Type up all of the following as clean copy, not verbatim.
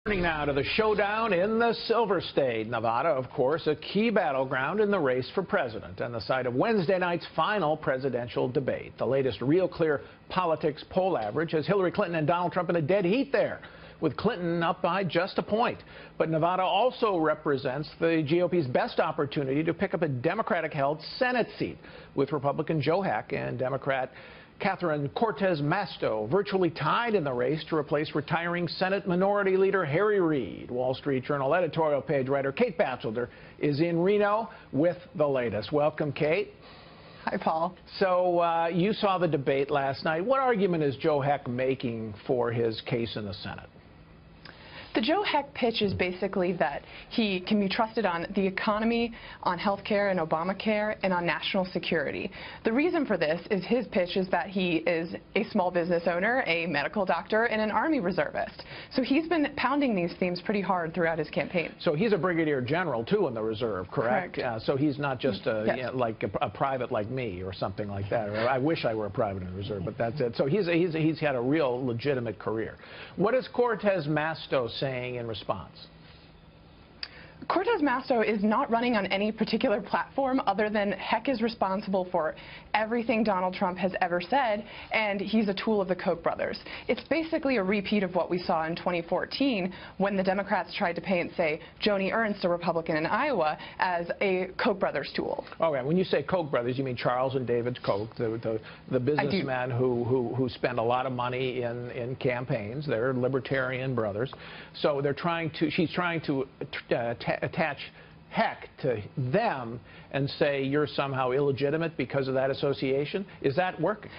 Turning now to the showdown in the Silver State. Nevada, of course, a key battleground in the race for president and the site of Wednesday night's final presidential debate. The latest Real Clear Politics poll average has Hillary Clinton and Donald Trump in a dead heat there, with Clinton up by just a point. But Nevada also represents the GOP's best opportunity to pick up a Democratic-held Senate seat, with Republican Joe Heck and Democrat Catherine Cortez Masto virtually tied in the race to replace retiring Senate Minority Leader Harry Reid. Wall Street Journal editorial page writer Kate Batchelder is in Reno with the latest. Welcome, Kate. Hi, Paul. So you saw the debate last night. What argument is Joe Heck making for his case in the Senate? The Joe Heck pitch is basically that he can be trusted on the economy, on health care and Obamacare, and on national security. The reason for this is his pitch is that he is a small business owner, a medical doctor, and an Army reservist. So he's been pounding these themes pretty hard throughout his campaign. So he's a brigadier general, too, in the reserve, correct? Correct. So he's not just Yes. you know, like a private like me or something like that. Or I wish I were a private in the reserve, but that's it. So he's had a real legitimate career. What is Cortez Masto saying in response? Cortez Masto is not running on any particular platform other than Heck is responsible for everything Donald Trump has ever said, and he's a tool of the Koch brothers. It's basically a repeat of what we saw in 2014 when the Democrats tried to paint, say, Joni Ernst, a Republican in Iowa, as a Koch brothers tool. Okay, when you say Koch brothers, you mean Charles and David Koch, the businessmen who spend a lot of money in campaigns. They're libertarian brothers. So she's trying to attach Heck to them and say you're somehow illegitimate because of that association. Is that working?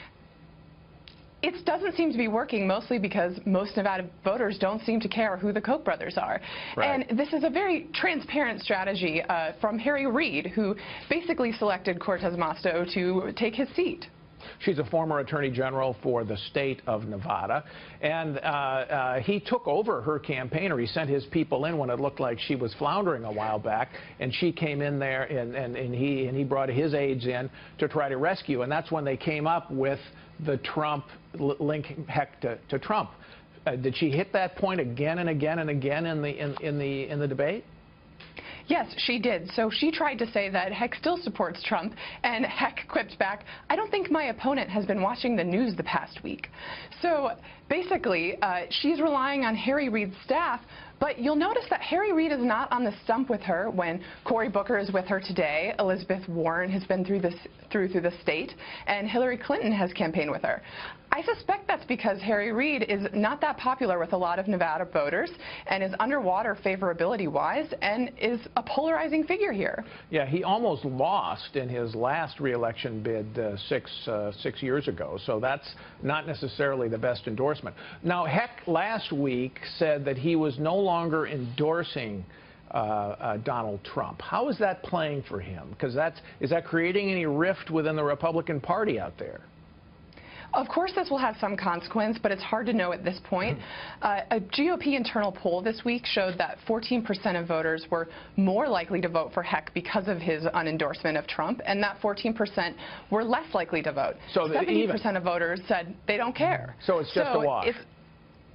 It doesn't seem to be working, mostly because most Nevada voters don't seem to care who the Koch brothers are. Right. And this is a very transparent strategy from Harry Reid, who basically selected Cortez Masto to take his seat. She's a former attorney general for the state of Nevada, and he took over her campaign, or he sent his people in when it looked like she was floundering a while back, and she came in there, and he brought his aides in to try to rescue, and that's when they came up with the Trump linking Heck to Trump. Did she hit that point again and again and again in the debate? Yes, she did. So she tried to say that Heck still supports Trump, and Heck quipped back, "I don't think my opponent has been watching the news the past week." So basically, she's relying on Harry Reid's staff, but you'll notice that Harry Reid is not on the stump with her when Cory Booker is with her today, Elizabeth Warren has been through the state, and Hillary Clinton has campaigned with her. I suspect that's because Harry Reid is not that popular with a lot of Nevada voters and is underwater favorability-wise and is a polarizing figure here. Yeah, he almost lost in his last re-election bid 6 years ago, so that's not necessarily the best endorsement. Now, Heck last week said that he was no longer endorsing Donald Trump. How is that playing for him? Because is that creating any rift within the Republican Party out there? Of course this will have some consequence, but it's hard to know at this point. A GOP internal poll this week showed that 14% of voters were more likely to vote for Heck because of his unendorsement of Trump, and that 14% were less likely to vote. So 70% of voters said they don't care. So it's just a wash.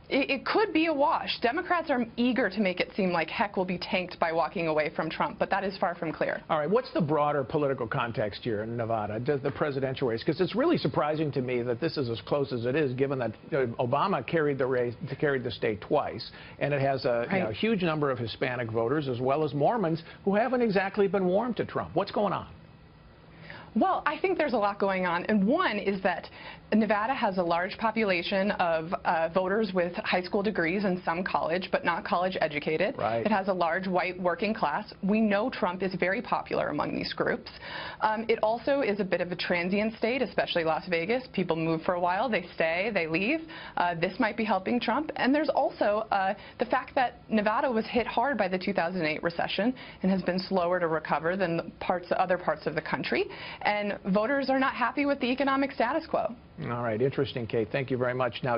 It could be a wash. Democrats are eager to make it seem like Heck will be tanked by walking away from Trump, but that is far from clear. All right, what's the broader political context here in Nevada, the presidential race? Because it's really surprising to me that this is as close as it is, given that Obama carried the state twice, and it has a huge number of Hispanic voters as well as Mormons who haven't exactly been warm to Trump. What's going on? Well, I think there's a lot going on, and one is that Nevada has a large population of voters with high school degrees and some college, but not college educated. Right. It has a large white working class. We know Trump is very popular among these groups. It also is a bit of a transient state, especially Las Vegas. People move for a while, they stay, they leave. This might be helping Trump. And there's also the fact that Nevada was hit hard by the 2008 recession and has been slower to recover than other parts of the country. And voters are not happy with the economic status quo. All right, interesting, Kate. Thank you very much. Now,